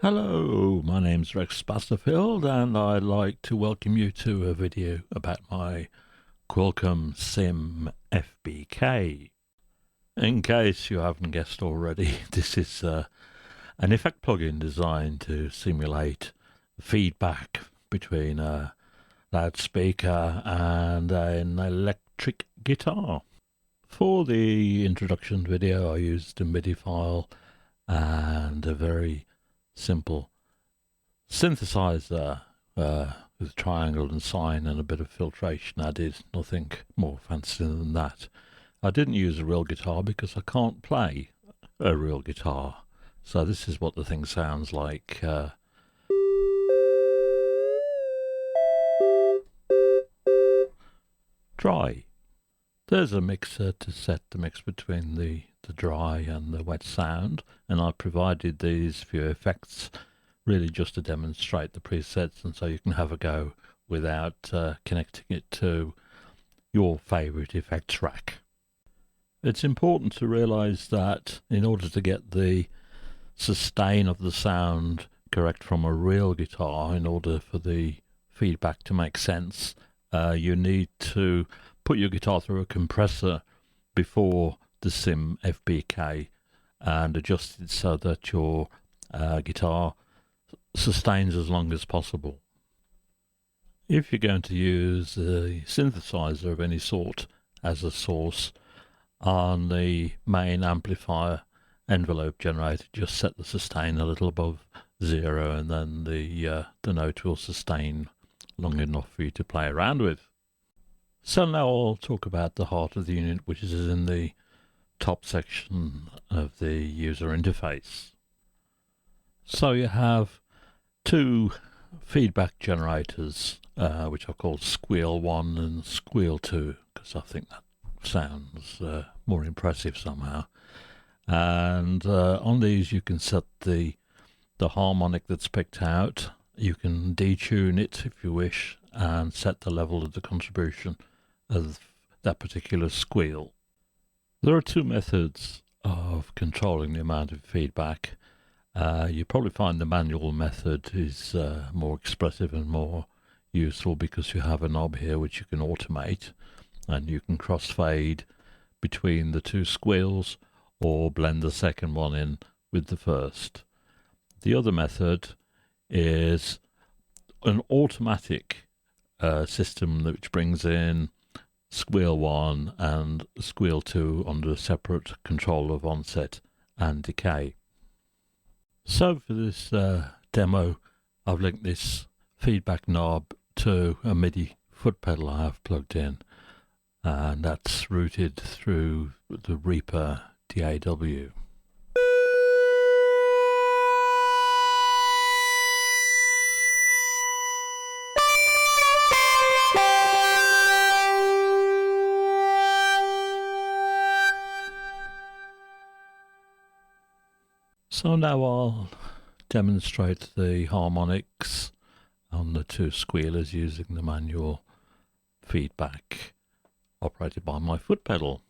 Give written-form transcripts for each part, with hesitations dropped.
Hello, my name's Rex Spasterfield and I'd like to welcome you to a video about my Quilcom SIM-FBK. In case you haven't guessed already, this is an effect plugin designed to simulate feedback between a loudspeaker and an electric guitar. For the introduction video I used a MIDI file and a very simple synthesizer with triangle and sine and a bit of filtration added, nothing more fancy than that. I didn't use a real guitar because I can't play a real guitar, so this is what the thing sounds like. Dry. There's a mixer to set the mix between the dry and the wet sound, and I provided these few effects really just to demonstrate the presets and so you can have a go without connecting it to your favorite effects rack. It's important to realize that in order to get the sustain of the sound correct from a real guitar, in order for the feedback to make sense, you need to put your guitar through a compressor before the SIM-FBK and adjust it so that your guitar sustains as long as possible. If you're going to use a synthesizer of any sort as a source, on the main amplifier envelope generator just set the sustain a little above 0 and then the note will sustain long enough for you to play around with. So now I'll talk about the heart of the unit, which is in the top section of the user interface. So you have two feedback generators, which are called Squeal 1 and Squeal 2, because I think that sounds more impressive somehow. And on these you can set the harmonic that's picked out. You can detune it if you wish and set the level of the contribution of that particular squeal. There are two methods of controlling the amount of feedback. You probably find the manual method is more expressive and more useful because you have a knob here which you can automate and you can crossfade between the two squeals or blend the second one in with the first. The other method is an automatic system which brings in Squeal 1 and Squeal 2 under a separate control of onset and decay. So for this demo, I've linked this feedback knob to a MIDI foot pedal I have plugged in, and that's routed through the Reaper DAW. So now I'll demonstrate the harmonics on the two squealers using the manual feedback operated by my foot pedal.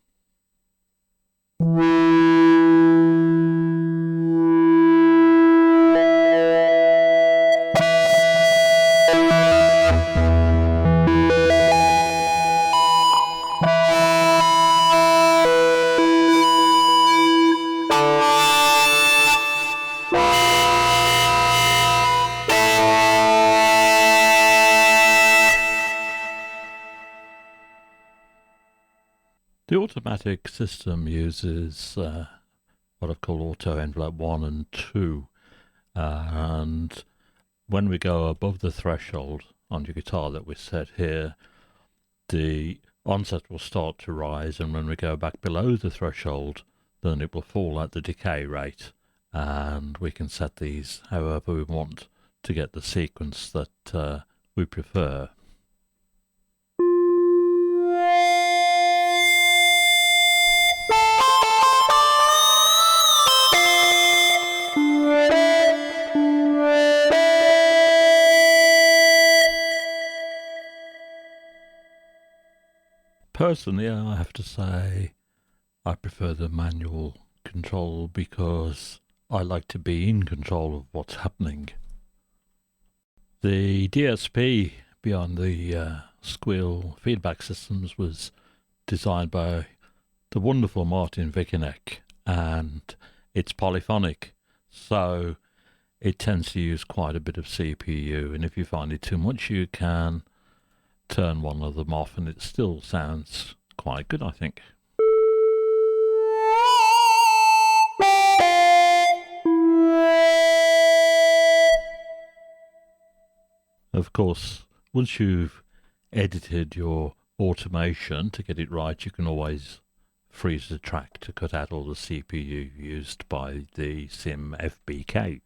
The automatic system uses what I call auto envelope 1 and 2, and when we go above the threshold on your guitar that we set here, the onset will start to rise, and when we go back below the threshold then it will fall at the decay rate, and we can set these however we want to get the sequence that we prefer. Personally, I have to say I prefer the manual control because I like to be in control of what's happening. The DSP behind the squeal feedback systems was designed by the wonderful Martin Vikenek, and it's polyphonic, so it tends to use quite a bit of CPU, and if you find it too much, you can turn one of them off and it still sounds quite good, I think. Of course, once you've edited your automation to get it right, you can always freeze the track to cut out all the CPU used by the SIM-FBK.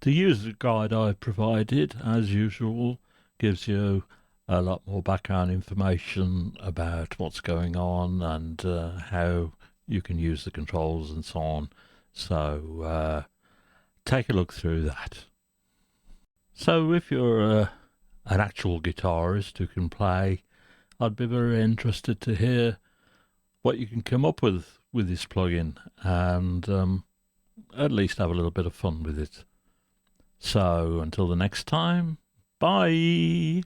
The user guide I provided, as usual, gives you a lot more background information about what's going on and how you can use the controls and so on. So take a look through that. So if you're an actual guitarist who can play, I'd be very interested to hear what you can come up with this plugin and at least have a little bit of fun with it. So until the next time, bye!